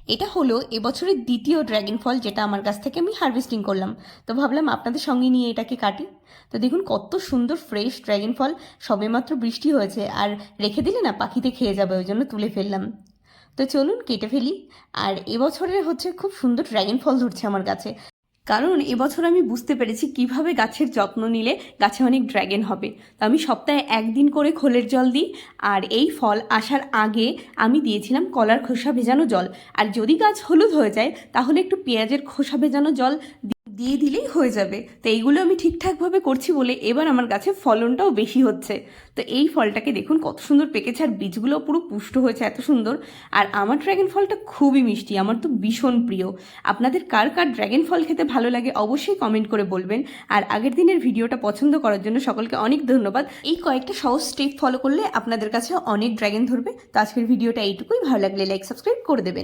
এটা হলো এবছরের দ্বিতীয় ড্র্যাগন ফল, যেটা আমার কাছ থেকে আমি হারভেস্টিং করলাম। তো ভাবলাম আপনাদের সঙ্গে নিয়ে এটাকে কাটি। তো দেখুন কত সুন্দর ফ্রেশ ড্র্যাগন ফল, সবেমাত্র বৃষ্টি হয়েছে, আর রেখে দিলে না পাখিতে খেয়ে যাবে, ওই জন্য তুলে ফেললাম। তো চলুন কেটে ফেলি। আর এবছরের হচ্ছে খুব সুন্দর ড্র্যাগন ফল ধরছে আমার কাছে, কারণ এবছর আমি বুঝতে পেরেছি কিভাবে গাছের যত্ন নিলে গাছে অনেক ড্র্যাগন হবে। তো আমি সপ্তাহে একদিন করে খোলের জল দিই, আর এই ফল আসার আগে আমি দিয়েছিলাম কলার খোসা ভেজানো জল। আর যদি গাছ হলুদ হয়ে যায় তাহলে একটু পেঁয়াজের খোসা ভেজানো জল দিয়ে দিলেই হয়ে যাবে। তো এইগুলো আমি ঠিকঠাকভাবে করছি বলে এবার আমার গাছে ফলনটাও বেশি হচ্ছে। তো এই ফলটাকে দেখুন কত সুন্দর পেকেছে, আর বীজগুলো পুরো পুষ্ট হয়েছে এত সুন্দর। আর আমার ড্র্যাগন ফলটা খুবই মিষ্টি, আমার তো ভীষণ প্রিয়। আপনাদের কার কার ড্র্যাগন ফল খেতে ভালো লাগে অবশ্যই কমেন্ট করে বলবেন। আর আগের দিনের ভিডিওটা পছন্দ করার জন্য সকলকে অনেক ধন্যবাদ। এই কয়েকটা সহজ স্টেপ ফলো করলে আপনাদের কাছে অনেক ড্র্যাগন ধরবে। তো আজকের ভিডিওটা এইটুকুই, ভালো লাগলে লাইক সাবস্ক্রাইব করে দেবেন।